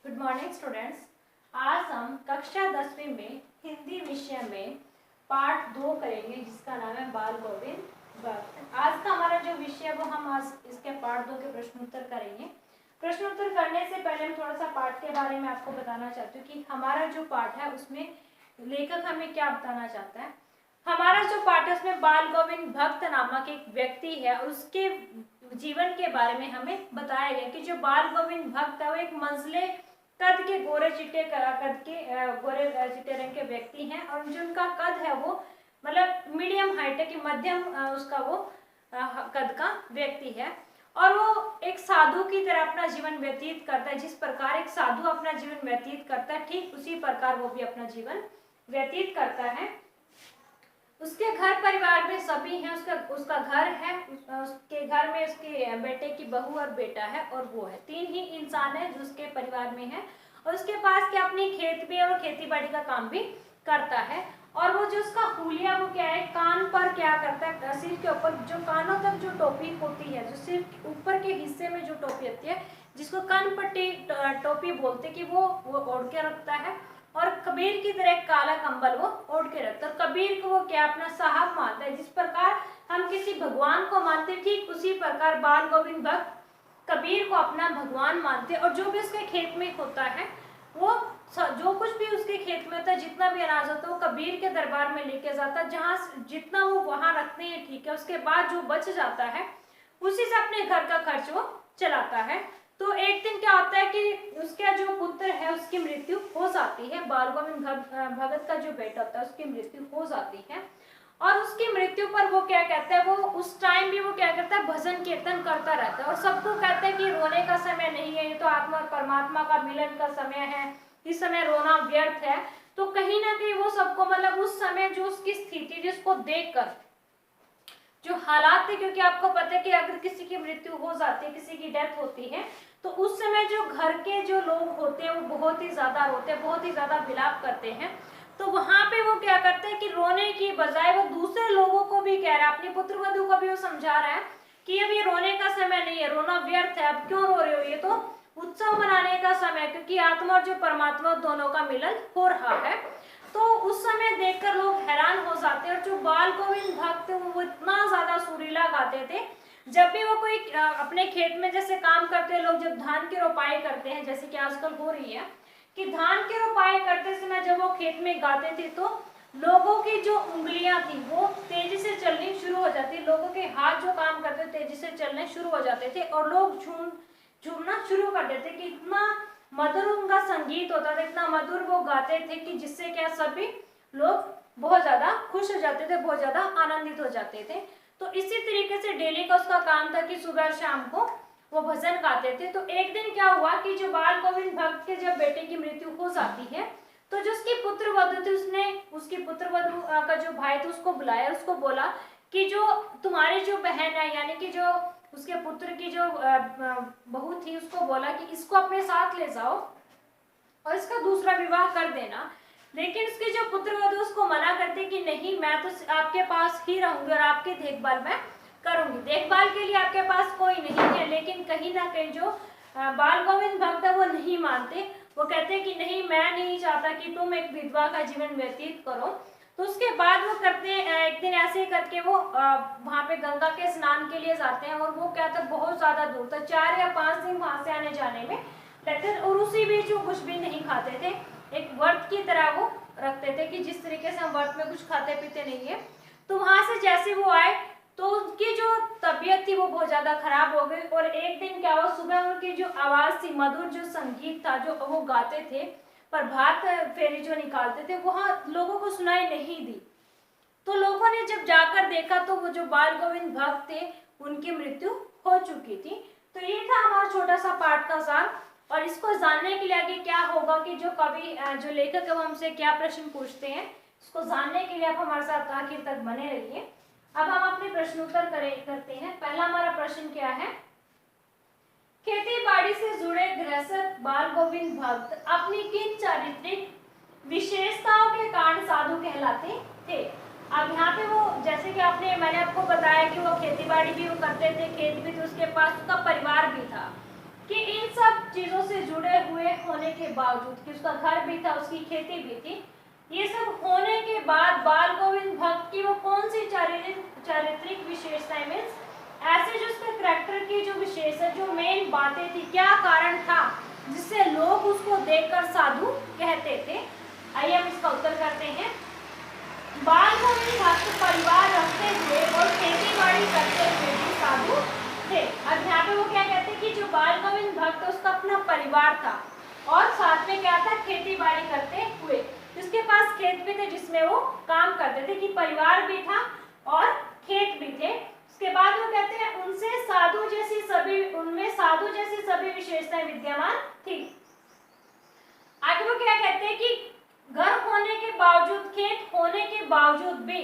Good morning students. आज हम कक्षा 10वीं में हिंदी विषय में पाठ 2 करेंगे जिसका नाम है बाल गोविंद भक्त। आज का हमारा जो विषय है वो हम आज इसके पाठ 2 के प्रश्न उत्तर करेंगे। प्रश्न उत्तर करने से पहले हम थोड़ा सा पाठ के बारे में आपको बताना चाहती हूँ कि हमारा जो पाठ है उसमें लेखक हमें क्या बताना चाहता है। हमारा जो पाठ है उसमें बाल गोविंद भक्त नामक एक व्यक्ति है और उसके जीवन के बारे में हमें बताया गया कि जो बाल गोविंद भक्त है वो एक मंझले कद के गोरे चिट्टे रंग के व्यक्ति हैं और जो उनका कद है वो मतलब मीडियम हाइट है कि मध्यम उसका वो कद का व्यक्ति है और वो एक साधु की तरह अपना जीवन व्यतीत करता है। जिस प्रकार एक साधु अपना जीवन व्यतीत करता है ठीक उसी प्रकार वो भी अपना जीवन व्यतीत करता है। उसके घर परिवार में सभी हैं, उसका घर है, उसके घर में उसके बेटे की बहू और बेटा है और वो है 3 ही इंसान है जो उसके परिवार में है और उसके पास क्या अपनी खेत भी और खेती बाड़ी का काम भी करता है। और वो जो उसका हुलिया वो क्या है कान पर क्या करता है, सिर के ऊपर जो कानों तक जो टोपी होती है, जो सिर ऊपर के हिस्से में जो टोपी होती है जिसको कान पट्टी टोपी बोलते कि वो ओढ़ के रखता है और कबीर की तरह काला कंबल वो ओढ़ के रखता है। कबीर को वो क्या अपना साहब मानता है। जिस प्रकार हम किसी भगवान को मानते ठीक उसी प्रकार बाल गोविंद भक्त कबीर को अपना भगवान मानते और जो भी उसके खेत में होता है वो जो कुछ भी उसके खेत में होता है जितना भी अनाज होता है वो कबीर के दरबार में लेके जाता है। जहाँ जितना वो वहां रखते हैं ठीक है, उसके बाद जो बच जाता है उसी से अपने घर का खर्च वो चलाता है। तो एक दिन क्या होता है कि उसका जो पुत्र है उसकी मृत्यु हो जाती है। बाल गोविंद भगत का जो बेटा होता है उसकी मृत्यु हो जाती है और उसकी मृत्यु पर वो क्या कहता है, वो उस टाइम भी वो क्या करता है भजन कीर्तन करता रहता है और सबको कहता है कि रोने का समय नहीं है, ये तो आत्मा और परमात्मा का मिलन का समय है, इस समय रोना व्यर्थ है। तो कहीं ना कहीं वो सबको मतलब उस समय जो उसकी स्थिति जिसको देखकर जो हालात थे, क्योंकि आपको पता है कि अगर किसी की मृत्यु हो जाती है, किसी की डेथ होती है तो उस समय जो घर के जो लोग होते हैं वो बहुत ही ज्यादा रोते हैं, बहुत ही ज्यादा विलाप करते हैं। तो वहां पे वो क्या करते हैं कि रोने की बजाय वो दूसरे लोगों को भी कह रहा है, अपनी पुत्र वधू को भी वो समझा रहा है कि अब ये रोने का समय नहीं है, रोना व्यर्थ है, अब क्यों रो रहे हो, ये तो उत्सव मनाने का समय है क्योंकि आत्मा और जो परमात्मा दोनों का मिलन हो रहा है। तो उस समय देखकर लोग हैरान हो जाते हैं और जो बाल गोविंद भक्त वो इतना ज्यादा सुरीला गाते थे। जब भी वो कोई अपने खेत में जैसे काम करते हैं लोग, जब धान की रोपाई करते हैं जैसे कि आजकल हो रही है कि धान की रोपाई करते समय जब वो खेत में गाते थे तो लोगों की जो उंगलियां थी वो तेजी से चलनी शुरू हो जाती, लोगों के हाथ जो काम करते तेजी से चलने शुरू हो जाते थे और लोग झूमना शुरू कर देते कि इतना मधुर उनका संगीत होता था, इतना मधुर वो गाते थे कि जिससे क्या सभी लोग बहुत ज्यादा खुश हो जाते थे, बहुत ज्यादा आनंदित हो जाते थे। तो इसी तरीके से डेली का उसका काम था कि सुबह शाम को वो भजन गाते थे। तो एक दिन क्या हुआ कि जो बाल गोविंद भक्त के जब बेटे की मृत्यु हो जाती है तो जो उसकी पुत्र वधू थी उसने उसकी पुत्र वधू का जो भाई था उसको बुलाया, उसको बोला कि जो तुम्हारी जो बहन है यानी कि जो उसके पुत्र की जो बहू थी उसको बोला कि इसको अपने साथ ले जाओ और इसका दूसरा विवाह कर देना। लेकिन उसके जो पुत्र वधू उसको मना करते कि नहीं, मैं तो आपके पास ही रहूंगी और आपकी देखभाल मैं करूंगी, देखभाल के लिए आपके पास कोई नहीं है। लेकिन कहीं ना कहीं जो बाल गोविंद भक्त है वो नहीं मानते, वो कहते कि नहीं, मैं नहीं चाहता कि तुम एक विधवा का जीवन व्यतीत करो। तो उसके बाद वो करते हैं एक दिन ऐसे करके वो वहां पे गंगा के स्नान के लिए जाते हैं और वो क्या था बहुत ज्यादा दूर था, 4 या 5 दिन वहां से आने जाने में लगते और उसी बीच वो कुछ भी नहीं खाते थे, एक व्रत की तरह वो रखते थे कि जिस तरीके से हम व्रत में कुछ खाते पीते नहीं है। तो वहां से जैसे वो आए तो उनकी जो तबीयत थी वो बहुत ज्यादा खराब हो गई और एक दिन क्या हुआ, सुबह उनकी जो आवाज थी, मधुर जो संगीत था जो वो गाते थे, प्रभात फेरी जो निकालते थे, वहां लोगों को सुनाई नहीं दी। तो लोगों ने जब जाकर देखा तो वो जो बाल गोविंद भक्त थे उनकी मृत्यु हो चुकी थी। तो ये था हमारा छोटा सा पाठ का सार और इसको जानने के लिए आगे क्या होगा कि जो कवि जो लेखक है वो हमसे क्या प्रश्न पूछते हैं, इसको जानने के लिए आप हमारे साथ आखिर तक बने रहिए। अब हम अपने प्रश्न उत्तर करते हैं। पहला हमारा प्रश्न क्या है, खेती बाड़ी से जुड़े गृहस्थ बाल गोविंद भक्त अपनी किन चारित्रिक विशेषताओं के कारण साधु कहलाते थे। अब यहाँ पे वो जैसे कि मैंने आपको बताया कि वो खेती बाड़ी भी वो करते थे, खेत भी थे, उसके पास उसका परिवार भी था। कि इन सब चीजों से जुड़े हुए होने के बावजूद कि उसका घर भी था, उसकी खेती भी थी, ये सब होने के बाद बाल गोविंद भक्त की वो कौन सी चारित्रिक विशेषताएं, मीन्स ऐसे जो उसके करैक्टर की जो विशेषता, जो मेन बातें थी, क्या कारण था जिससे लोग उसको देखकर साधु कहते थे। आइए हम इसका उत्तर करते हैं। बाल गोविंद भक्त परिवार रखते हुए और खेती बाड़ी करते हुए भी साधु थे। अब यहाँ पे वो क्या कहते हैं कि जो बाल गोविंद भक्त उसका अपना परिवार था और साथ में क्या था, खेती बाड़ी करते हुए। उसके पास खेत भी थे जिसमें वो काम करते थे, कि परिवार भी था और खेत भी थे। उसके बाद वो कहते हैं उनसे साधु जैसी सभी, उनमें साधु जैसी सभी विशेषताएं विद्यमान थी। आगे वो क्या कहते हैं कि घर होने के बावजूद, खेत होने के बावजूद भी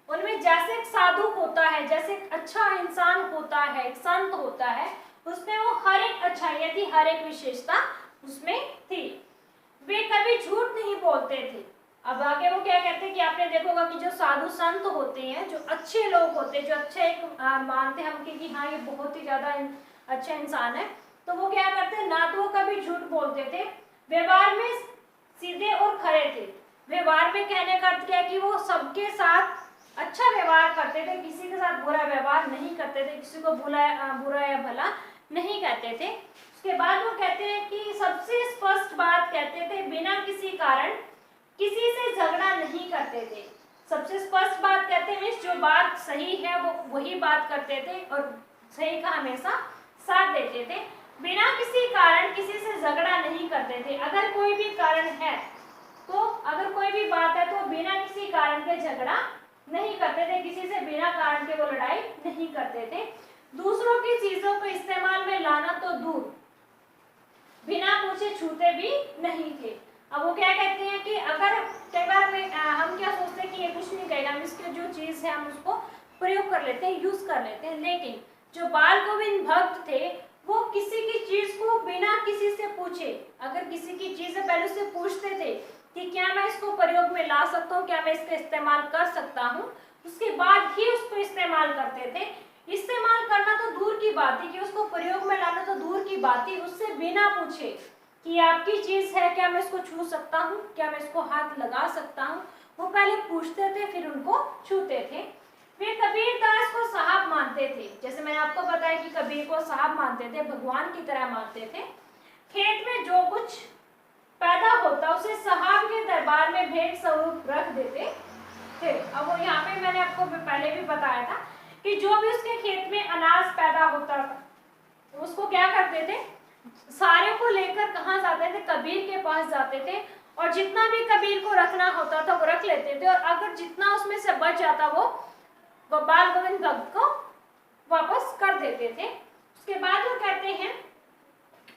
उनमें जैसे एक साधु होता है, जैसे एक अच्छा इंसान होता है, एक संत होता है, उसमें वो हर एक अच्छाई थी, हर एक विशेषता उसमें थी। वे कभी झूठ नहीं बोलते थे। अब आगे वो क्या कहते हैं कि आपने देखा होगा कि जो साधु संत होते हैं, जो अच्छे लोग होते हैं, जो अच्छे मानते हैं हम कि हाँ ये बहुत ही ज्यादा अच्छा इंसान है, तो वो क्या करते हैं, ना तो वो कभी झूठ बोलते थे, व्यवहार में सीधे और खरे थे। व्यवहार में कहने का अर्थ क्या है कि वो सबके साथ अच्छा व्यवहार करते थे, किसी के साथ बुरा व्यवहार नहीं करते थे, किसी को बुरा या भला नहीं कहते थे। उसके बाद वो कहते हैं कि सबसे स्पष्ट बात कहते थे, बिना किसी कारण किसी से झगड़ा नहीं करते थे। सबसे स्पष्ट बात कहते हैं, जो बात सही है वो वही बात करते थे और सही का हमेशा साथ देते थे। बिना किसी कारण किसी से झगड़ा नहीं करते थे। अगर कोई भी कारण है तो, अगर कोई भी बात है तो बिना किसी कारण के झगड़ा नहीं करते थे, किसी से बिना कारण के वो लड़ाई नहीं करते थे। दूसरों की चीजों को इस्तेमाल में लाना तो दूर, बिना पूछे छूते भी नहीं थे। अब वो क्या कहते हैं कि अगर कई बार हम क्या सोचते हैं कि ये कुछ नहीं कहेगा, हम इसके जो चीज है हम उसको प्रयोग कर लेते हैं, यूज कर लेते हैं, लेकिन जो बाल गोविंद भक्त थे वो किसी की चीज को बिना किसी से पूछे, अगर किसी की चीज है पहले उससे पूछते थे कि क्या मैं इसको प्रयोग में ला सकता हूँ, क्या मैं इसका इस्तेमाल कर सकता हूँ, उसके बाद ही उसको इस्तेमाल करते थे। इस्तेमाल करना तो दूर की बात थी कि उसको प्रयोग में लाना तो दूर की बात थी, उससे बिना पूछे कि आपकी चीज है, क्या मैं इसको छू सकता हूँ, क्या मैं इसको हाथ लगा सकता हूँ, वो पहले पूछते थे फिर उनको छूते थे। वे कबीर दास को साहब मानते थे, जैसे मैंने आपको बताया कि कबीर को साहब मानते थे, भगवान की तरह मानते थे। खेत में जो कुछ पैदा होता उसे साहब के दरबार में भेंट स्वरूप रख देते थे। अब वो यहाँ पे मैंने आपको पहले भी बताया था कि जो भी उसके खेत में अनाज पैदा होता था उसको क्या करते थे, सारे को लेकर कहाँ जाते थे, कबीर के पास जाते थे, और जितना भी कबीर को रखना होता था वो रख लेते थे, और अगर जितना उसमें से बच जाता वो बाल गोविंद भक्त को वापस कर देते थे। उसके बाद वो कहते हैं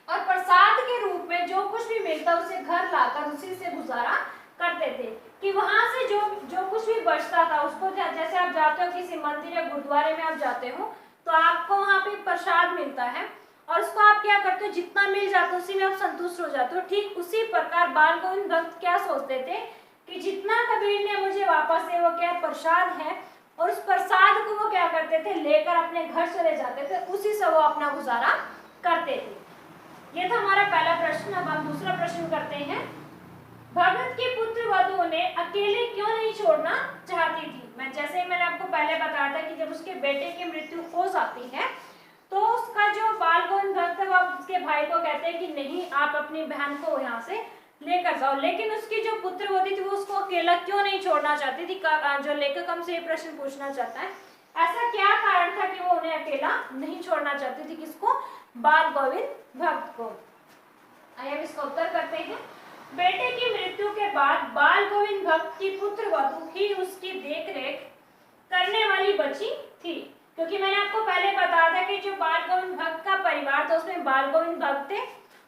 और प्रसाद के रूप में जो कुछ भी मिलता उसे घर लाकर उसी से गुजारा करते थे, कि वहां से जो कुछ भी बचता था उसको, जैसे आप जाते हो किसी मंदिर या गुरुद्वारे में आप जाते हो तो आपको वहां पे प्रसाद मिलता है और उसको आप क्या करते हो, जितना मिल जाता है उसी में आप संतुष्ट हो जाते हो। ठीक उसी प्रकार बाल गोविंद भक्त क्या सोचते थे कि जितना कबीर ने मुझे वापस है वो क्या प्रसाद है, और उस प्रसाद को वो क्या करते थे, लेकर अपने घर चले जाते थे, उसी से वो अपना गुजारा करते थे। ये था हमारा पहला प्रश्न। अब हम दूसरा प्रश्न करते हैं। भगत की पुत्र वधु ने अकेले क्यों नहीं छोड़ना चाहती थी। जैसे मैंने आपको पहले बताया था कि जब उसके बेटे की मृत्यु हो जाती है तो उसका जो बाल गोविंद भक्त है वो उसके भाई को कहते हैं कि नहीं, आप अपनी बहन को यहाँ से लेकर जाओ, लेकिन उसकी जो पुत्र वधु थी वो उसको अकेला क्यों नहीं छोड़ना चाहती थी। जो लेखक हमसे ये प्रश्न पूछना चाहता है, ऐसा क्या कारण था कि वो उन्हें अकेला नहीं छोड़ना चाहती थी, किसको, बाल गोविंद भक्त को। आइए हम इसका उत्तर करते हैं। बेटे की मृत्यु के बाद बाल गोविंद भक्त की पुत्र वधु ही उसकी देखरेख करने वाली बची थी, क्योंकि मैंने आपको पहले बताया था कि जो बाल गोविंद भक्त का परिवार था उसमें बाल गोविंद भक्त थे,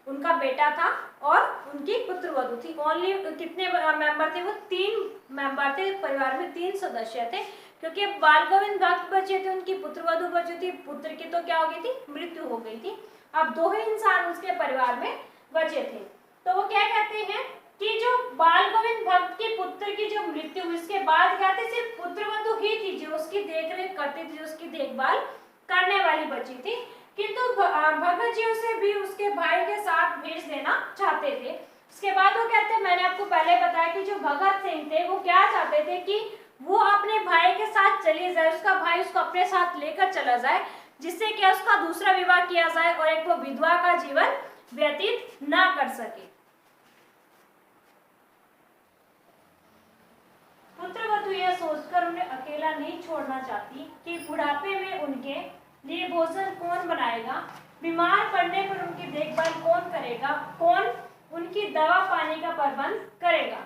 उनका बेटा था और उनकी पुत्र वधु थी। ओनली कितने मेंबर थे, वो 3 मेंबर थे, परिवार में 3 सदस्य थे, क्योंकि बाल गोविंद भक्त बचे थे, उनकी पुत्र वधु बची थी, पुत्र की तो क्या हो गई थी, मृत्यु हो गई थी। अब 2 ही इंसान उसके परिवार में बचे थे। तो वो क्या कहते हैं कि जो बाल गोविंद भक्त के पुत्र की जो मृत्यु हुई उसके बाद क्या थे, सिर्फ पुत्र वधु ही थी जो उसकी देखरेख करती थी, जो उसकी देखभाल करने वाली बची थी, किंतु भगत जी उसे भी उसके भाई के साथ भेज देना चाहते थे। उसके बाद वो कहते हैं, मैंने आपको पहले बताया कि जो भगत सिंह थे वो क्या चाहते थे कि वो अपने भाई के साथ चले जाए, उसका भाई उसको अपने साथ लेकर चला जाए, जिससे कि उसका दूसरा विवाह किया जाए और एक वो विधवा का जीवन व्यतीत ना कर सके। पुत्रवधू यह सोचकर उन्हें अकेला नहीं छोड़ना चाहती कि बुढ़ापे में उनके लिए भोजन कौन बनाएगा, बीमार पड़ने पर उनकी देखभाल कौन करेगा, कौन उनकी दवा पानी का प्रबंध करेगा।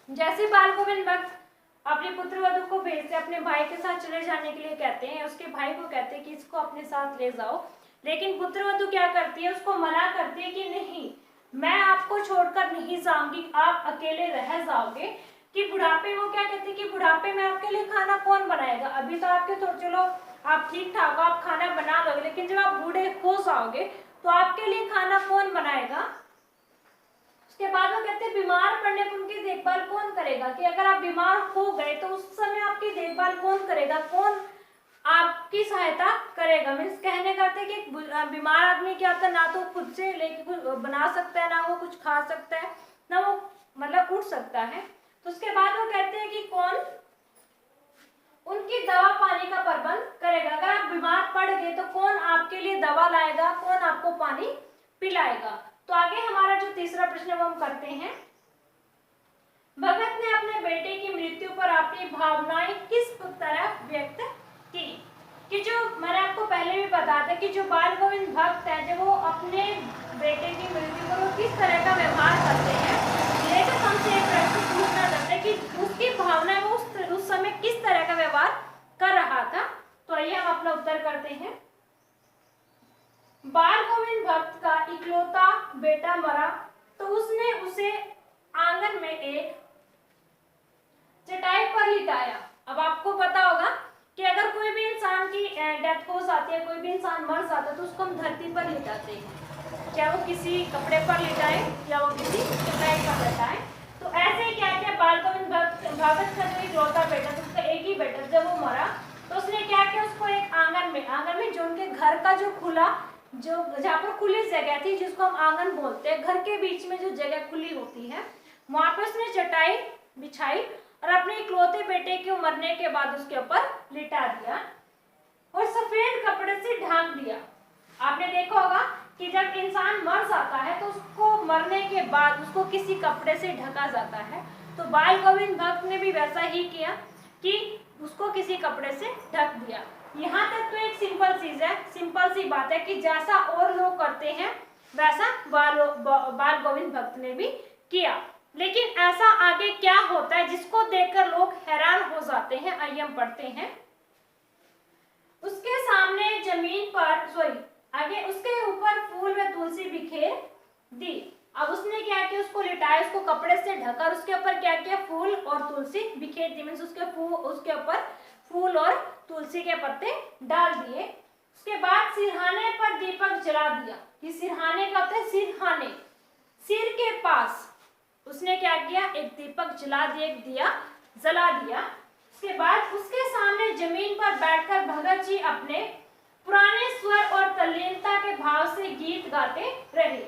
जैसे बाल गोविंद भक्त अपने पुत्रवधू को भेजते अपने भाई के साथ चले जाने के लिए कहते हैं, उसके भाई को कहते हैं कि इसको अपने साथ ले जाओ, लेकिन पुत्रवधू क्या करती है, उसको मना करती है कि नहीं, मैं आपको छोड़कर नहीं जाऊंगी, आप अकेले रह जाओगे। कि बुढ़ापे, वो क्या कहती है कि बुढ़ापे में आपके लिए खाना कौन बनाएगा, अभी तो आपके तो चलो आप ठीक ठाक हो, आप खाना बना लोगे, लेकिन जब आप बूढ़े हो जाओगे तो आपके लिए खाना कौन बनाएगा। उसके बाद वो कहते हैं बीमार पड़ने पर उनकी देखभाल कौन करेगा, कि अगर आप बीमार हो गए तो उस समय आपकी देखभाल कौन करेगा, कौन आपकी सहायता करेगा। मीन्स कहने करते कि बीमार आदमी क्या होता है, ना तो खुद से लेके कुछ बना सकता है, ना वो कुछ खा सकता है, ना वो मतलब उठ सकता है। तो उसके बाद वो कहते हैं कि कौन उनकी दवा पानी का प्रबंध करेगा, अगर आप बीमार पड़ गए तो कौन आपके लिए दवा लाएगा, कौन आपको पानी पिलाएगा। तो आगे हमारा जो तीसरा प्रश्न वो हम करते हैं, भगत ने अपने बेटे की मृत्यु पर अपनी भावनाएं किस तरह व्यक्त की। कि जो मैंने आपको पहले भी बताया था कि जो बाल गोविंद भक्त है, जब वो अपने बेटे की मृत्यु पर वो किस तरह का व्यवहार करते हैं, लेखक हमसे एक प्रश्न पूछना चाहते हैं कि उसकी भावना वो उस समय किस तरह का व्यवहार कर रहा था। तो आइए हम अपना उत्तर करते हैं। बाल गोविंद भक्त का इकलौता बेटा मरा तो उसने उसे आंगन में एक चटाई पर लिटाया। अब आपको पता होगा कि अगर कोई भी इंसान की डेथ हो जाती है, कोई भी इंसान मर जाता है, तो उसको हम धरती पर लिटाते हैं, चाहे वो किसी कपड़े पर लिटाए या वो किसी चटाई पर लिटाए। तो ऐसे ही क्या किया, बाल गोविंद भगत का जो इकलौता बेटा था, उसका एक ही बेटा, जब वो मरा तो उसने क्या किया, उसको एक आंगन में जो उनके घर का जो खुला, जो जहाँ पर खुली जगह थी, जिसको हम आंगन बोलते हैं, घर के बीच में जो जगह खुली होती है, वहां पर उसने चटाई बिछाई और अपने इकलौते बेटे के मरने के बाद उसके ऊपर लिटा दिया और सफेद कपड़े से ढांक दिया। आपने देखा होगा कि जब इंसान मर जाता है तो उसको मरने के बाद उसको किसी कपड़े से ढका जाता है। तो बाल गोविंद भक्त ने भी वैसा ही किया कि उसको किसी कपड़े से ढक दिया। यहाँ तक तो एक सिंपल चीज है, सिंपल सी बात है कि जैसा और लोग करते हैं वैसा बाल गोविंद भक्त ने भी किया। लेकिन ऐसा आगे क्या होता है जिसको देखकर लोग हैरान हो जाते हैं, आइए हम पढ़ते हैं। उसके सामने जमीन पर आगे उसके ऊपर फूल व तुलसी बिखेर दी। अब उसने क्या किया, उसको लिटाया, उसको कपड़े से ढका और उसके ऊपर क्या किया, फूल और तुलसी बिखेर दी। मीन्स उसके ऊपर फूल और तुलसी के पत्ते डाल दिए। उसके बाद सिरहाने पर दीपक जला दिया। ये सिरहाने का होता है सिरहाने, सिर के पास उसने क्या किया, एक दीपक जला दिया, एक दिया जला दिया। उसके बाद उसके सामने जमीन पर बैठकर भगत जी अपने पुराने स्वर और तल्लीनता के भाव से गीत गाते रहे।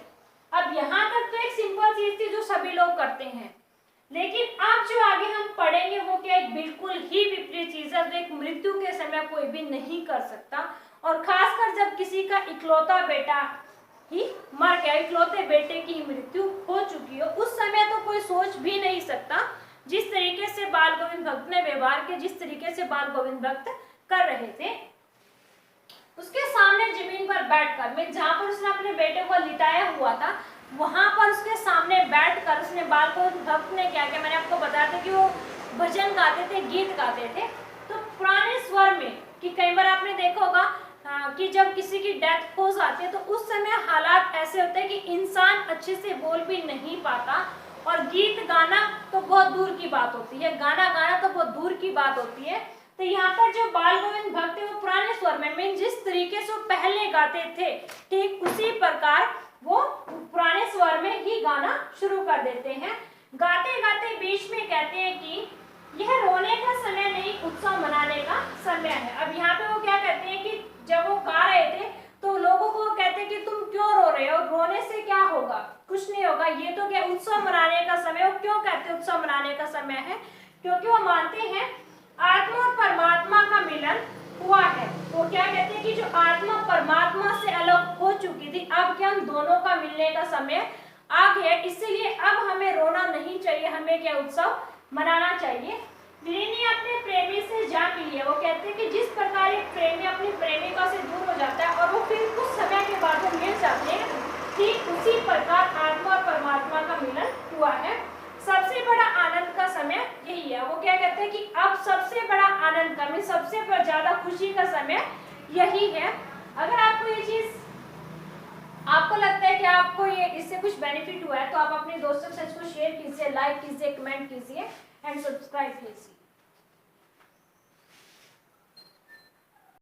अब यहाँ तक तो एक सिंपल चीज थी जो सभी लोग करते हैं, लेकिन अब जो आगे हम पढ़ेंगे वो क्या एक बिल्कुल ही विपरीत चीज है, जो एक मृत्यु के समय कोई भी नहीं कर सकता। और खासकर जब किसी का इकलौता बेटा ही मर गया, इकलौते बेटे की मृत्यु हो चुकी हो, उस समय तो कोई सोच भी नहीं सकता जिस तरीके से बाल गोविंद भक्त ने व्यवहार किया, जिस तरीके से बाल गोविंद भक्त कर रहे थे। उसके सामने जमीन पर बैठकर, मैं जहां पर उसने अपने बेटे को लिटाया हुआ था, वहां पर उसके सामने बैठकर उसने बाल गोविंद भक्त ने क्या किया, मैंने आपको बताया था कि वो भजन गाते थे, गीत गाते थे। तो पुराने स्वर में, कि कई बार आपने देखा होगा कि जब किसी की डेथ हो जाती है तो उस समय हालात ऐसे होते हैं कि इंसान अच्छे से बोल भी नहीं पाता और गीत गाना तो बहुत दूर की बात होती है, गाना गाना तो बहुत दूर की बात होती है। तो यहाँ पर जो बाल गोविंद भक्त है वो पुराने स्वर में जिस तरीके से वो पहले गाते थे, ठीक उसी प्रकार वो पुराने स्वर में ही गाना शुरू कर देते हैं। गाते गाते बीच में कहते हैं कि यह रोने का समय नहीं, उत्सव मनाने का समय है। अब यहाँ पे वो क्या कहते हैं कि जब वो गा रहे थे तो हैं कि तुम क्यों रो रहे हो, रोने से क्या होगा, कुछ नहीं होगा, ये तो क्या उत्सव मनाने का समय। वो क्यों कहते हैं उत्सव मनाने का समय है, क्योंकि वो मानते हैं आत्मा और परमात्मा का मिलन हुआ है। वो क्या कहते हैं कि जो आत्मा परमात्मा से अलग हो चुकी थी, अब क्या हम दोनों का मिलने का समय आ गया, इसीलिए अब हमें रोना नहीं चाहिए, हमें क्या उत्सव मनाना चाहिए। विरिनी अपने प्रेमी से जा मिली है। वो कहते हैं कि जिस प्रकार एक प्रेमी अपनी प्रेमिका से दूर हो जाता है और वो फिर कुछ समय के बाद वो मिल जाते हैं, ठीक उसी प्रकार आत्मा और परमात्मा का मिलन हुआ है। सबसे बड़ा आनंद का समय यही है। वो क्या कहते हैं कि अब सबसे बड़ा आनंद का, में सबसे ज्यादा खुशी का समय यही है। अगर आपको ये चीज, आपको लगता है कि आपको ये इससे कुछ बेनिफिट हुआ है, तो आप अपने दोस्तों के साथ इसको शेयर कीजिए, लाइक कीजिए, कमेंट कीजिए एंड सब्सक्राइब कीजिए।